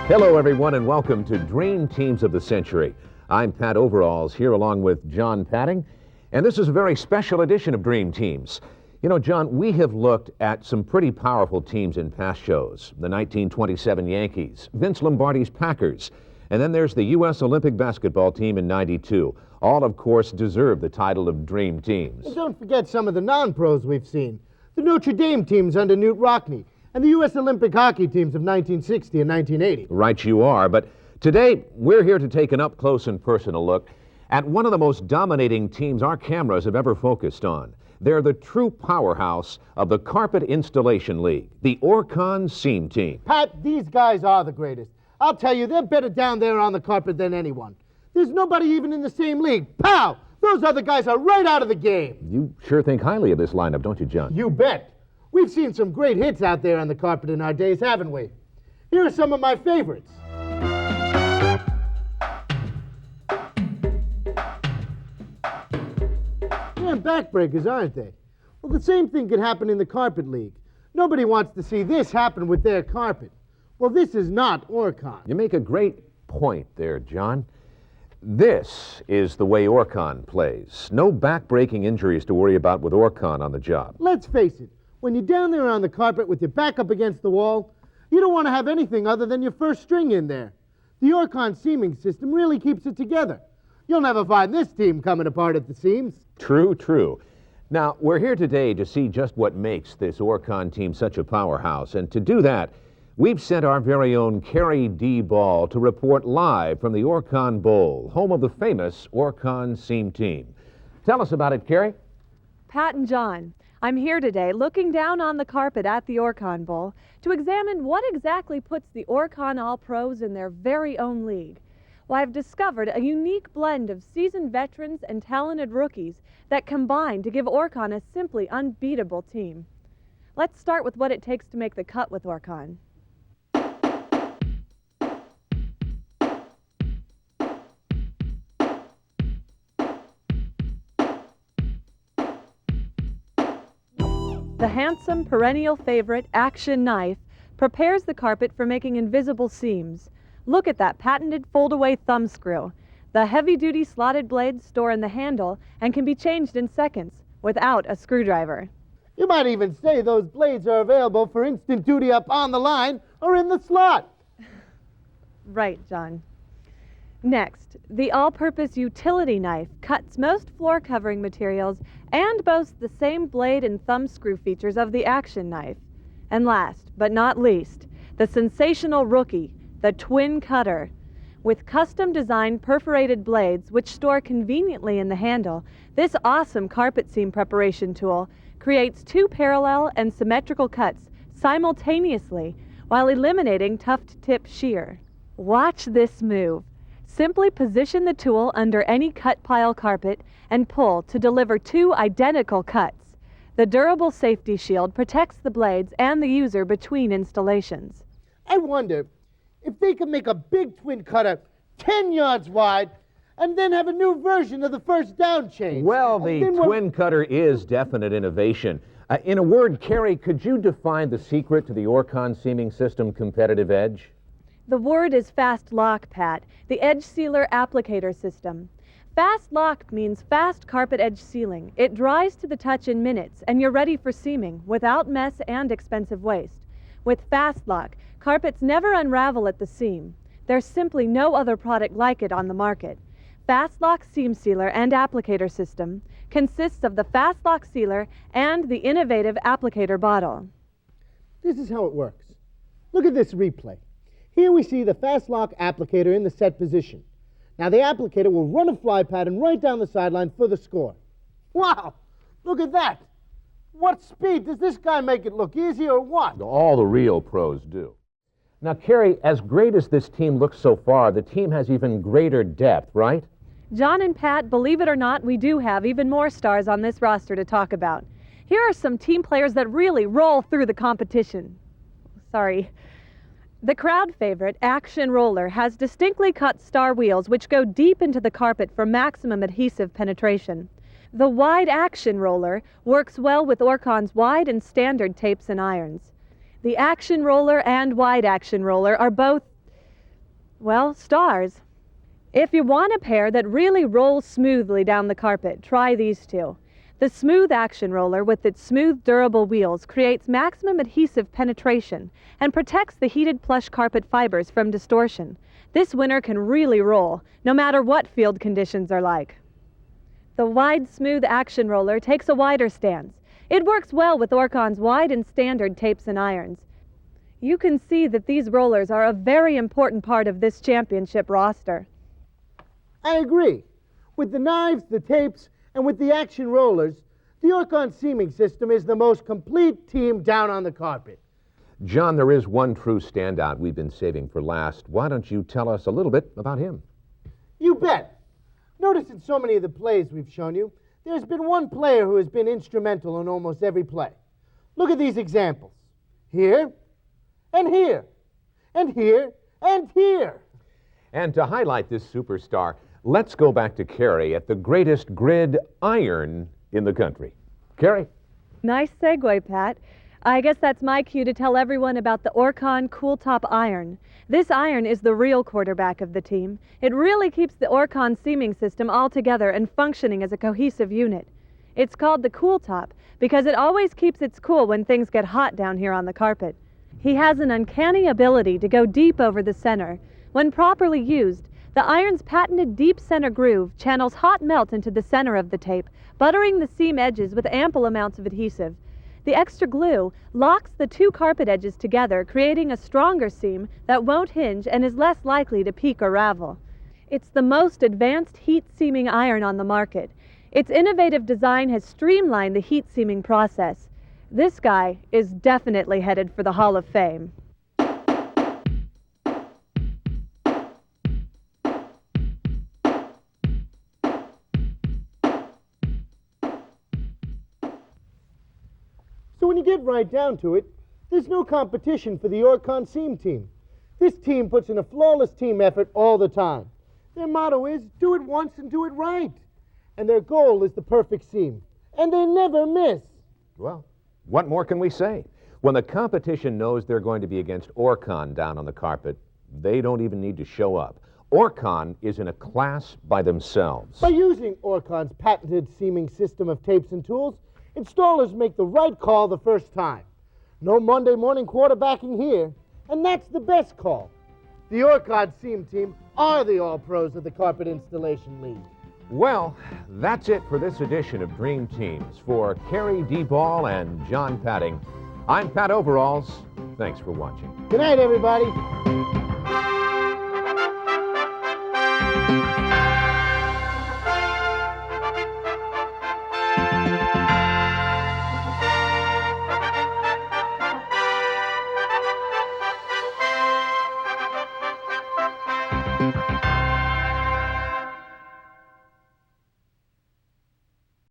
Hello, everyone, and welcome to Dream Teams of the Century. I'm Pat Overalls here along with John Patting, and this is a very special edition of Dream Teams. You know, John, we have looked at some pretty powerful teams in past shows. The 1927 Yankees, Vince Lombardi's Packers, and then there's the U.S. Olympic basketball team in '92. All, of course, deserve the title of Dream Teams. And don't forget some of the non-pros we've seen. The Notre Dame teams under Newt Rockne, and the U.S. Olympic hockey teams of 1960 and 1980. Right you are, but today we're here to take an up-close and personal look at one of the most dominating teams our cameras have ever focused on. They're the true powerhouse of the Carpet Installation League, the Orcon Seam Team. Pat, these guys are the greatest. I'll tell you, they're better down there on the carpet than anyone. There's nobody even in the same league. Pow! Those other guys are right out of the game. You sure think highly of this lineup, don't you, John? You bet. We've seen some great hits out there on the carpet in our days, haven't we? Here are some of my favorites. They're backbreakers, aren't they? Well, the same thing could happen in the Carpet League. Nobody wants to see this happen with their carpet. Well, this is not Orcon. You make a great point there, John. This is the way Orcon plays. No back-breaking injuries to worry about with Orcon on the job. Let's face it. When you're down there on the carpet with your back up against the wall, you don't want to have anything other than your first string in there. The Orcon seaming system really keeps it together. You'll never find this team coming apart at the seams. True, true. Now, we're here today to see just what makes this Orcon team such a powerhouse, and to do that, we've sent our very own Carrie D. Ball to report live from the Orcon Bowl, home of the famous Orcon Seam Team. Tell us about it, Carrie. Pat and John, I'm here today looking down on the carpet at the Orcon Bowl to examine what exactly puts the Orcon All-Pros in their very own league. Well, I've discovered a unique blend of seasoned veterans and talented rookies that combine to give Orcon a simply unbeatable team. Let's start with what it takes to make the cut with Orcon. The handsome perennial favorite Action Knife prepares the carpet for making invisible seams. Look at that patented fold-away thumb screw. The heavy-duty slotted blades store in the handle and can be changed in seconds without a screwdriver. You might even say those blades are available for instant duty up on the line or in the slot. Right, John. Next, the all-purpose utility knife cuts most floor covering materials and boasts the same blade and thumb screw features of the Action Knife. And last, but not least, the sensational rookie, the Twinn Cutter. With custom-designed perforated blades which store conveniently in the handle, this awesome carpet seam preparation tool creates two parallel and symmetrical cuts simultaneously while eliminating tuft-tip shear. Watch this move. Simply position the tool under any cut pile carpet and pull to deliver two identical cuts. The durable safety shield protects the blades and the user between installations. I wonder if they could make a big Twinn Cutter 10 yards wide and then have a new version of the first down change. Well, the Twinn Cutter is definite innovation. In a word, Carrie, could you define the secret to the Orcon seaming system competitive edge? The word is Fast Lock, Pat, the edge sealer applicator system. Fast Lock means fast carpet edge sealing. It dries to the touch in minutes, and you're ready for seaming without mess and expensive waste. With Fast Lock, carpets never unravel at the seam. There's simply no other product like it on the market. Fast Lock Seam Sealer and Applicator System consists of the Fast Lock Sealer and the innovative applicator bottle. This is how it works. Look at this replay. Here we see the Fast Lock applicator in the set position. Now the applicator will run a fly pattern right down the sideline for the score. Wow! Look at that! What speed? Does this guy make it look easy or what? All the real pros do. Now, Carrie, as great as this team looks so far, the team has even greater depth, right? John and Pat, believe it or not, we do have even more stars on this roster to talk about. Here are some team players that really roll through the competition. Sorry. The crowd favorite, Action Roller, has distinctly cut star wheels which go deep into the carpet for maximum adhesive penetration. The Wide Action Roller works well with Orcon's wide and standard tapes and irons. The Action Roller and Wide Action Roller are both Well, stars. If you want a pair that really rolls smoothly down the carpet, try these two. The Smooth Action Roller with its smooth, durable wheels creates maximum adhesive penetration and protects the heated plush carpet fibers from distortion. This winter can really roll, no matter what field conditions are like. The Wide Smooth Action Roller takes a wider stance. It works well with Orcon's wide and standard tapes and irons. You can see that these rollers are a very important part of this championship roster. I agree. With the knives, the tapes, and with the action rollers, the Orcon seaming system is the most complete team down on the carpet. John, there is one true standout we've been saving for last. Why don't you tell us a little bit about him? You bet. Notice in so many of the plays we've shown you, there's been one player who has been instrumental in almost every play. Look at these examples. Here, and here, and here, and here. And to highlight this superstar, let's go back to Carrie at the greatest grid iron in the country. Carrie? Nice segue, Pat. I guess that's my cue to tell everyone about the Orcon Cool Top Iron. This iron is the real quarterback of the team. It really keeps the Orcon seaming system all together and functioning as a cohesive unit. It's called the Cool Top because it always keeps its cool when things get hot down here on the carpet. He has an uncanny ability to go deep over the center. When properly used, the iron's patented deep center groove channels hot melt into the center of the tape, buttering the seam edges with ample amounts of adhesive. The extra glue locks the two carpet edges together, creating a stronger seam that won't hinge and is less likely to peak or ravel. It's the most advanced heat seaming iron on the market. Its innovative design has streamlined the heat seaming process. This guy is definitely headed for the Hall of Fame. So when you get right down to it, there's no competition for the Orcon seam team. This team puts in a flawless team effort all the time. Their motto is, do it once and do it right. And their goal is the perfect seam. And they never miss. Well, what more can we say? When the competition knows they're going to be against Orcon down on the carpet, they don't even need to show up. Orcon is in a class by themselves. By using Orcon's patented seaming system of tapes and tools, installers make the right call the first time. No Monday morning quarterbacking here, and that's the best call. The Orcon seam team are the all-pros of the Carpet Installation League. Well, that's it for this edition of Dream Teams. For Carrie D. Ball and John Patting, I'm Pat Overalls. Thanks for watching. Good night, everybody.